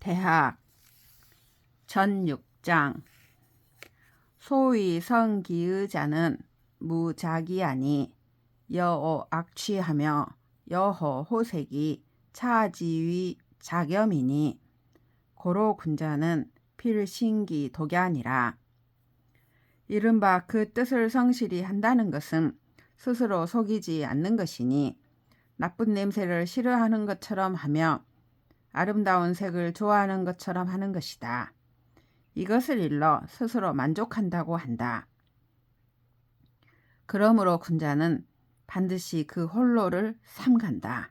대학 전6장 소위 성기의자는 무자기하니 여오 악취하며 여호 호색이 차지위 자겸이니 고로 군자는 필신기 독야니라. 이른바 그 뜻을 성실히 한다는 것은 스스로 속이지 않는 것이니 나쁜 냄새를 싫어하는 것처럼 하며 아름다운 색을 좋아하는 것처럼 하는 것이다. 이것을 일러 스스로 만족한다고 한다. 그러므로 군자는 반드시 그 홀로를 삼간다.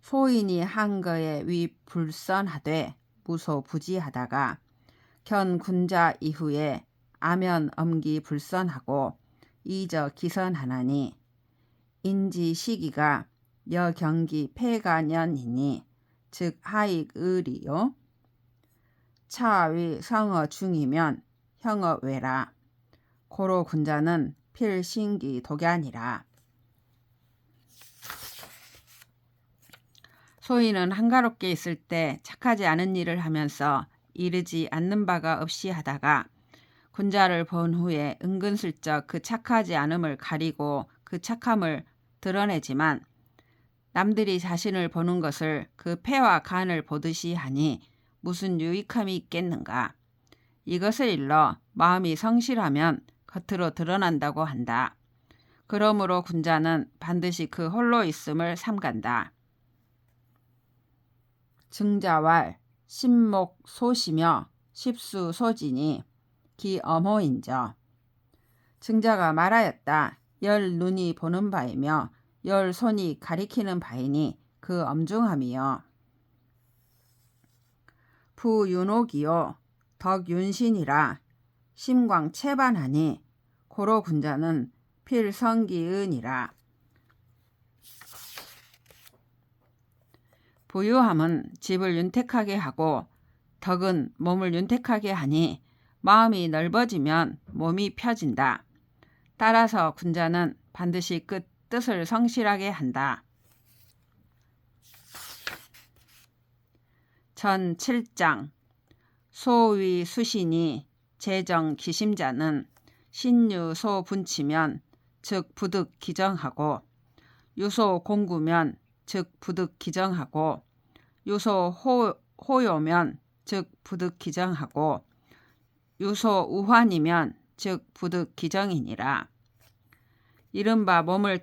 소인이 한 거에 위 불선하되 무소부지하다가 견 군자 이후에 아면 엄기 불선하고 이저 기선하나니 인지 시기가 여경기 폐가년이니 즉 하익의리요. 차위 성어 중이면 형어 외라. 고로 군자는 필신기 독야니라. 소인은 한가롭게 있을 때 착하지 않은 일을 하면서 이르지 않는 바가 없이 하다가 군자를 본 후에 은근슬쩍 그 착하지 않음을 가리고 그 착함을 드러내지만 남들이 자신을 보는 것을 그 폐와 간을 보듯이 하니 무슨 유익함이 있겠는가. 이것을 일러 마음이 성실하면 겉으로 드러난다고 한다. 그러므로 군자는 반드시 그 홀로 있음을 삼간다. 증자왈 신목 소시며 십수 소진이 기엄호인저. 증자가 말하였다. 열 눈이 보는 바이며 열 손이 가리키는 바이니 그 엄중함이요. 부윤옥이요 덕윤신이라 심광 채반하니 고로 군자는 필성기은이라. 부유함은 집을 윤택하게 하고 덕은 몸을 윤택하게 하니 마음이 넓어지면 몸이 펴진다. 따라서 군자는 반드시 그 뜻을 성실하게 한다. 전 7장 소위 수신이 재정 기심자는 신유소 분치면 즉 부득 기정하고 유소 공구면 즉 부득 기정하고 유소 호요면 즉 부득 기정하고 유소 우환이면 즉 부득 기정이니라. 이른바 몸을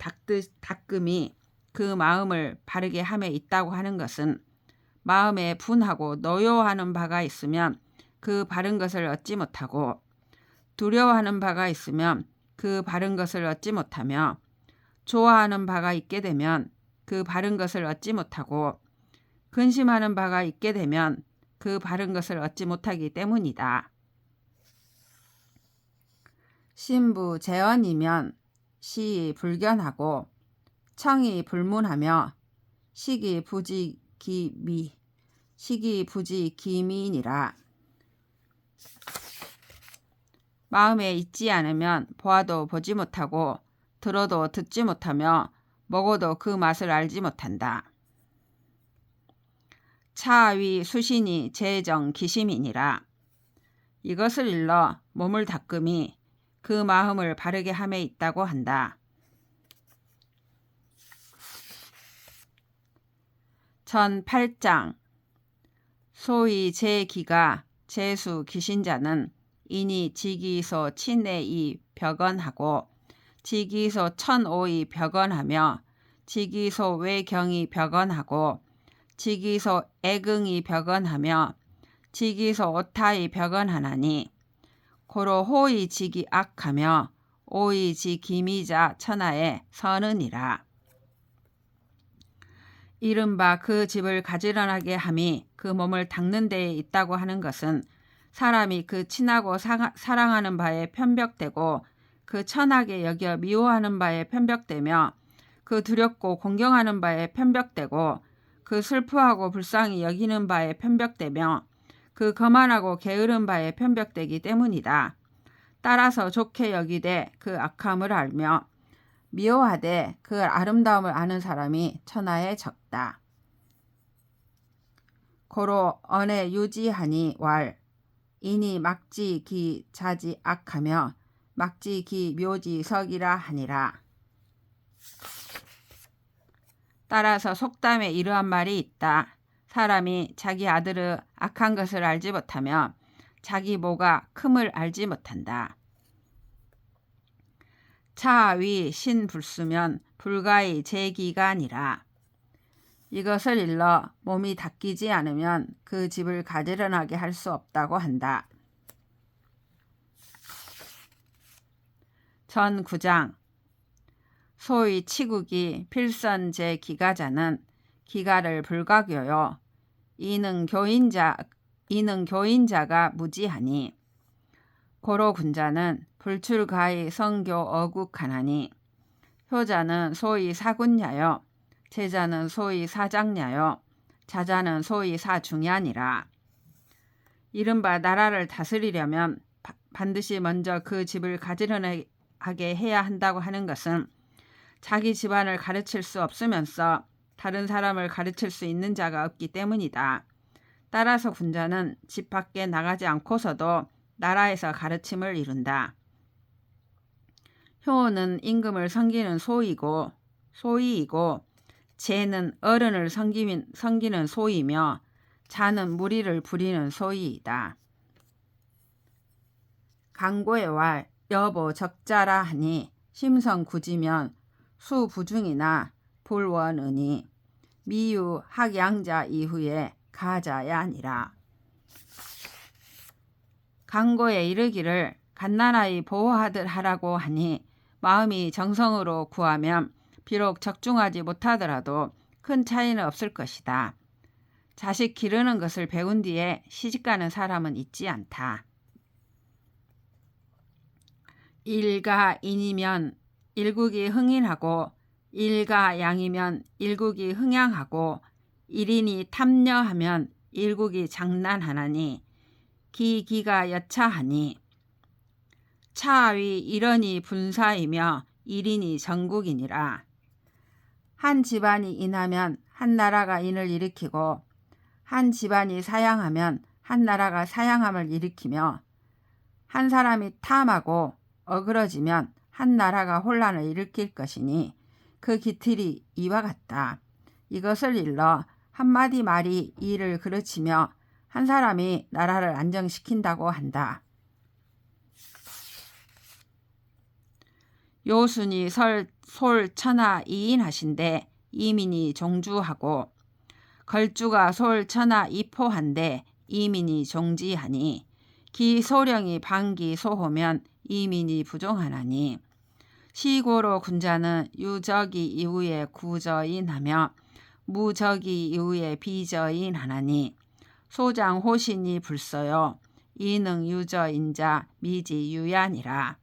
닦음이 그 마음을 바르게 함에 있다고 하는 것은 마음에 분하고 노여워하는 바가 있으면 그 바른 것을 얻지 못하고 두려워하는 바가 있으면 그 바른 것을 얻지 못하며 좋아하는 바가 있게 되면 그 바른 것을 얻지 못하고 근심하는 바가 있게 되면 그 바른 것을 얻지 못하기 때문이다. 신부 재언이면 시이 불견하고 청이 불문하며 시기 부지 기미니라. 마음에 있지 않으면 보아도 보지 못하고 들어도 듣지 못하며 먹어도 그 맛을 알지 못한다. 차위 수신이 재정 기심이니라. 이것을 일러 몸을 닦음이 그 마음을 바르게 함에 있다고 한다. 전 8장 소위 제기가 재수 기신자는 이니 지기소 친내이 벽언하고 지기소 천오이 벽언하며 지기소 외경이 벽언하고 지기소 애긍이 벽언하며 지기소 오타이 벽언하나니 고로 호의 지기 악하며 오의 지 기미자 천하에 서느니라. 이른바 그 집을 가지런하게 함이 그 몸을 닦는 데에 있다고 하는 것은 사람이 그 친하고 사랑하는 바에 편벽되고 그 천하게 여겨 미워하는 바에 편벽되며 그 두렵고 공경하는 바에 편벽되고 그 슬프하고 불쌍히 여기는 바에 편벽되며 그 거만하고 게으른 바에 편벽되기 때문이다. 따라서 좋게 여기되 그 악함을 알며 미워하되 그 아름다움을 아는 사람이 천하에 적다. 고로 언에 유지하니 왈 이니 막지 기 자지 악하며 막지 기 묘지 석이라 하니라. 따라서 속담에 이러한 말이 있다. 사람이 자기 아들의 악한 것을 알지 못하며 자기 모가 큼을 알지 못한다. 차위 신불수면 불가의 제기가니라. 이것을 일러 몸이 닦이지 않으면 그 집을 가지런하게 할 수 없다고 한다. 전 9장 소위 치국이 필선 제기가자는 기가를 불가교요. 이는 교인자가 무지하니 고로 군자는 불출가의 성교 어국하나니 효자는 소위 사군야요. 제자는 소위 사장야요. 자자는 소위 사중야니라. 이른바 나라를 다스리려면 반드시 먼저 그 집을 가지런하게 해야 한다고 하는 것은 자기 집안을 가르칠 수 없으면서 다른 사람을 가르칠 수 있는 자가 없기 때문이다. 따라서 군자는 집 밖에 나가지 않고서도 나라에서 가르침을 이룬다. 효는 임금을 섬기는 소위이고 제는 어른을 섬기는 소이며 자는 무리를 부리는 소이이다. 강고의 왈 여보 적자라 하니 심성 굳이면 수부중이나 불원은이 미유 학양자 이후에 가자야 아니라. 강고에 이르기를 갓나라의 보호하듯 하라고 하니 마음이 정성으로 구하면 비록 적중하지 못하더라도 큰 차이는 없을 것이다. 자식 기르는 것을 배운 뒤에 시집가는 사람은 있지 않다. 일가인이면 일국이 흥인하고 일가양이면 일국이 흥양하고 일인이 탐녀하면 일국이 장난하나니 기가 여차하니 차위 일원이 분사이며 일인이 전국이니라. 한 집안이 인하면 한 나라가 인을 일으키고 한 집안이 사양하면 한 나라가 사양함을 일으키며 한 사람이 탐하고 어그러지면 한 나라가 혼란을 일으킬 것이니 그 기틀이 이와 같다. 이것을 일러 한마디 말이 이를 그르치며 한 사람이 나라를 안정시킨다고 한다. 요순이 솔 천하 이인하신데 이민이 종주하고 걸주가 솔 천하 이포한데 이민이 종지하니 기소령이 방기 소호면 이민이 부종하나니 시고로 군자는 유적이 이후에 구저인하며 무적이 이후에 비저인하나니 소장 호신이 불서요 이능 유저인자 미지 유야니라.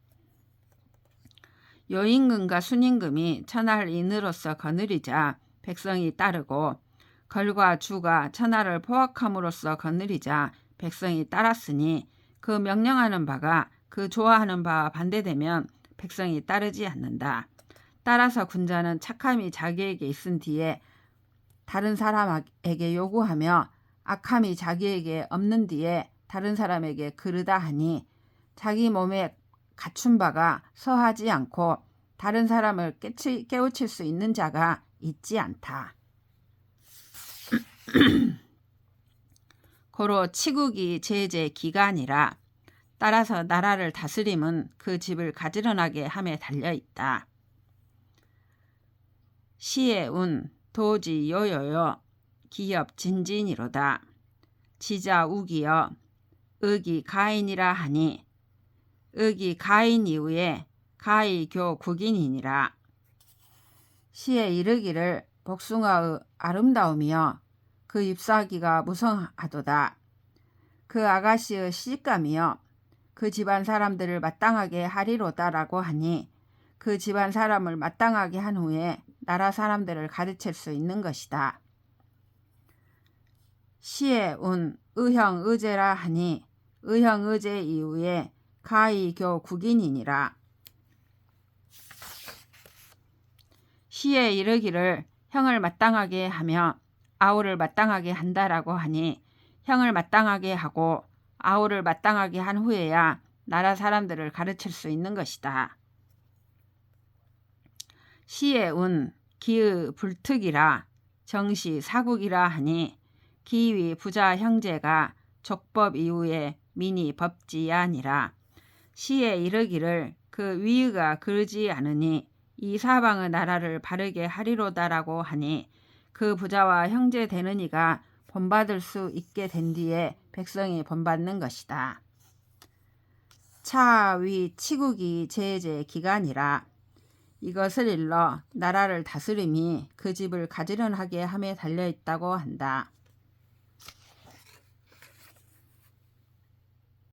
요임금과 순임금이 천하를 인으로서 거느리자 백성이 따르고 걸과 주가 천하를 포악함으로써 거느리자 백성이 따랐으니 그 명령하는 바가 그 좋아하는 바와 반대되면 백성이 따르지 않는다. 따라서 군자는 착함이 자기에게 있은 뒤에 다른 사람에게 요구하며 악함이 자기에게 없는 뒤에 다른 사람에게 그르다 하니 자기 몸에 갖춘 바가 서하지 않고 다른 사람을 깨우칠 수 있는 자가 있지 않다. 고로 치국이 제제 기간이라. 따라서 나라를 다스림은 그 집을 가지런하게 함에 달려있다. 시의 운 도지 요요요 기엽 진진이로다. 지자 우기여 의기 가인이라 하니 의기 가인 이후에 가이교 국인이니라. 시에 이르기를 복숭아의 아름다움이여 그 잎사귀가 무성하도다. 그 아가씨의 시집감이여 그 집안 사람들을 마땅하게 하리로다라고 하니 그 집안 사람을 마땅하게 한 후에 나라 사람들을 가르칠 수 있는 것이다. 시의 운 의형 의제라 하니 의형 의제 이후에 가이교 국인이니라. 시에 이르기를 형을 마땅하게 하며 아우를 마땅하게 한다라고 하니 형을 마땅하게 하고 아우를 마땅하게 한 후에야 나라 사람들을 가르칠 수 있는 것이다. 시의 운, 기의 불특이라 정시 사국이라 하니 기위 부자 형제가 족법 이후에 민이 법지야니라. 시에 이르기를 그 위의가 그르지 않으니 이 사방의 나라를 바르게 하리로다라고 하니 그 부자와 형제 되는 이가 본받을 수 있게 된 뒤에 백성이 본받는 것이다. 차, 위, 치국이 제제 기간이라. 이것을 일러 나라를 다스림이 그 집을 가지런하게 함에 달려있다고 한다.